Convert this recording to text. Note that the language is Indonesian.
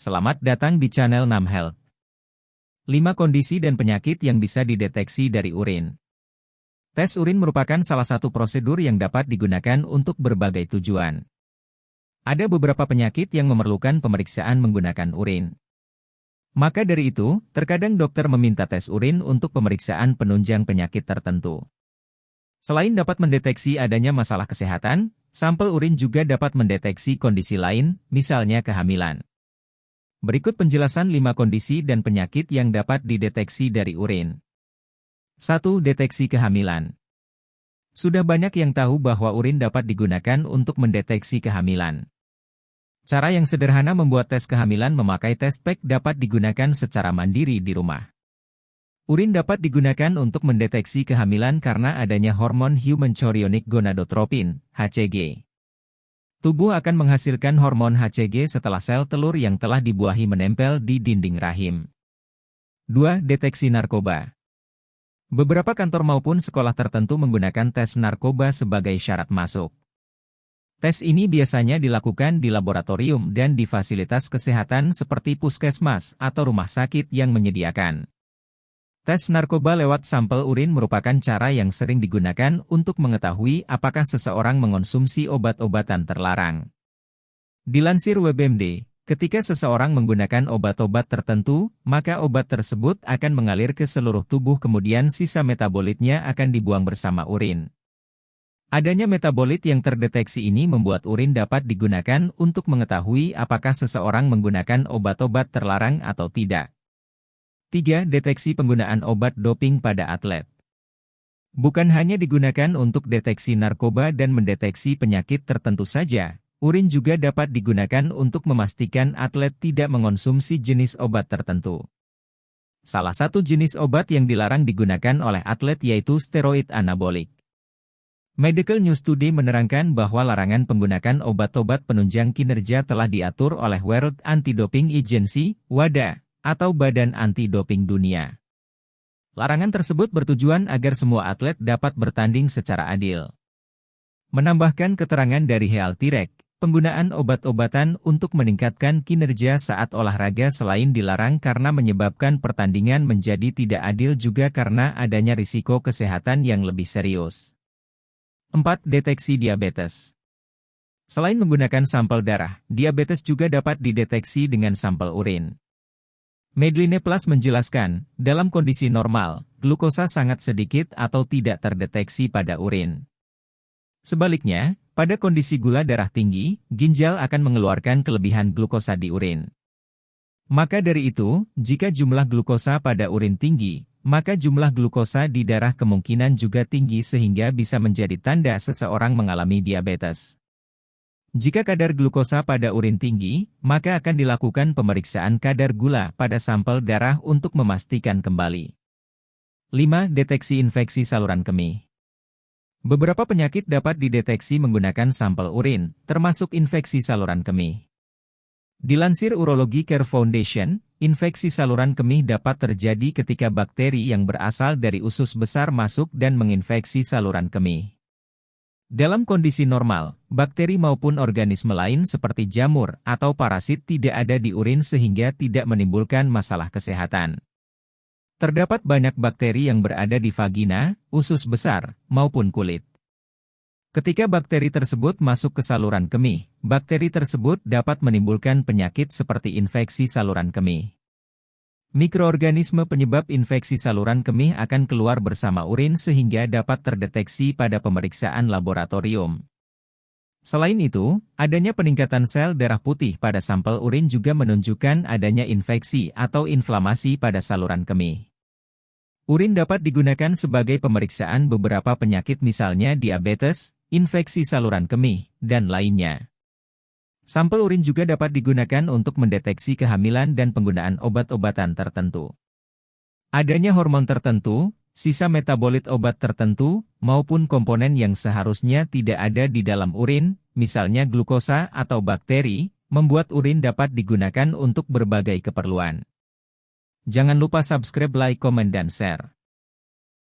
Selamat datang di channel Nam Health. 5 kondisi dan penyakit yang bisa dideteksi dari urin. Tes urin merupakan salah satu prosedur yang dapat digunakan untuk berbagai tujuan. Ada beberapa penyakit yang memerlukan pemeriksaan menggunakan urin. Maka dari itu, terkadang dokter meminta tes urin untuk pemeriksaan penunjang penyakit tertentu. Selain dapat mendeteksi adanya masalah kesehatan, sampel urin juga dapat mendeteksi kondisi lain, misalnya kehamilan. Berikut penjelasan 5 kondisi dan penyakit yang dapat dideteksi dari urin. 1. Deteksi kehamilan. Sudah banyak yang tahu bahwa urin dapat digunakan untuk mendeteksi kehamilan. Cara yang sederhana membuat tes kehamilan memakai test pack dapat digunakan secara mandiri di rumah. Urin dapat digunakan untuk mendeteksi kehamilan karena adanya hormon human chorionic gonadotropin, HCG. Tubuh akan menghasilkan hormon HCG setelah sel telur yang telah dibuahi menempel di dinding rahim. 2. Deteksi narkoba. Beberapa kantor maupun sekolah tertentu menggunakan tes narkoba sebagai syarat masuk. Tes ini biasanya dilakukan di laboratorium dan di fasilitas kesehatan seperti puskesmas atau rumah sakit yang menyediakan. Tes narkoba lewat sampel urin merupakan cara yang sering digunakan untuk mengetahui apakah seseorang mengonsumsi obat-obatan terlarang. Dilansir WebMD, ketika seseorang menggunakan obat-obat tertentu, maka obat tersebut akan mengalir ke seluruh tubuh kemudian sisa metabolitnya akan dibuang bersama urin. Adanya metabolit yang terdeteksi ini membuat urin dapat digunakan untuk mengetahui apakah seseorang menggunakan obat-obat terlarang atau tidak. 3. Deteksi penggunaan obat doping pada atlet. Bukan hanya digunakan untuk deteksi narkoba dan mendeteksi penyakit tertentu saja, urin juga dapat digunakan untuk memastikan atlet tidak mengonsumsi jenis obat tertentu. Salah satu jenis obat yang dilarang digunakan oleh atlet yaitu steroid anabolik. Medical News Today menerangkan bahwa larangan penggunaan obat-obat penunjang kinerja telah diatur oleh World Anti-Doping Agency, WADA, atau Badan Anti-Doping Dunia. Larangan tersebut bertujuan agar semua atlet dapat bertanding secara adil. Menambahkan keterangan dari Healthirect, penggunaan obat-obatan untuk meningkatkan kinerja saat olahraga selain dilarang karena menyebabkan pertandingan menjadi tidak adil juga karena adanya risiko kesehatan yang lebih serius. 4. Deteksi diabetes. Selain menggunakan sampel darah, diabetes juga dapat dideteksi dengan sampel urin. Medline Plus menjelaskan, dalam kondisi normal, glukosa sangat sedikit atau tidak terdeteksi pada urin. Sebaliknya, pada kondisi gula darah tinggi, ginjal akan mengeluarkan kelebihan glukosa di urin. Maka dari itu, jika jumlah glukosa pada urin tinggi, maka jumlah glukosa di darah kemungkinan juga tinggi sehingga bisa menjadi tanda seseorang mengalami diabetes. Jika kadar glukosa pada urin tinggi, maka akan dilakukan pemeriksaan kadar gula pada sampel darah untuk memastikan kembali. 5. Deteksi infeksi saluran kemih. Beberapa penyakit dapat dideteksi menggunakan sampel urin, termasuk infeksi saluran kemih. Dilansir Urology Care Foundation, infeksi saluran kemih dapat terjadi ketika bakteri yang berasal dari usus besar masuk dan menginfeksi saluran kemih. Dalam kondisi normal, bakteri maupun organisme lain seperti jamur atau parasit tidak ada di urin sehingga tidak menimbulkan masalah kesehatan. Terdapat banyak bakteri yang berada di vagina, usus besar, maupun kulit. Ketika bakteri tersebut masuk ke saluran kemih, bakteri tersebut dapat menimbulkan penyakit seperti infeksi saluran kemih. Mikroorganisme penyebab infeksi saluran kemih akan keluar bersama urin sehingga dapat terdeteksi pada pemeriksaan laboratorium. Selain itu, adanya peningkatan sel darah putih pada sampel urin juga menunjukkan adanya infeksi atau inflamasi pada saluran kemih. Urin dapat digunakan sebagai pemeriksaan beberapa penyakit misalnya diabetes, infeksi saluran kemih, dan lainnya. Sampel urin juga dapat digunakan untuk mendeteksi kehamilan dan penggunaan obat-obatan tertentu. Adanya hormon tertentu, sisa metabolit obat tertentu, maupun komponen yang seharusnya tidak ada di dalam urin, misalnya glukosa atau bakteri, membuat urin dapat digunakan untuk berbagai keperluan. Jangan lupa subscribe, like, komen, dan share.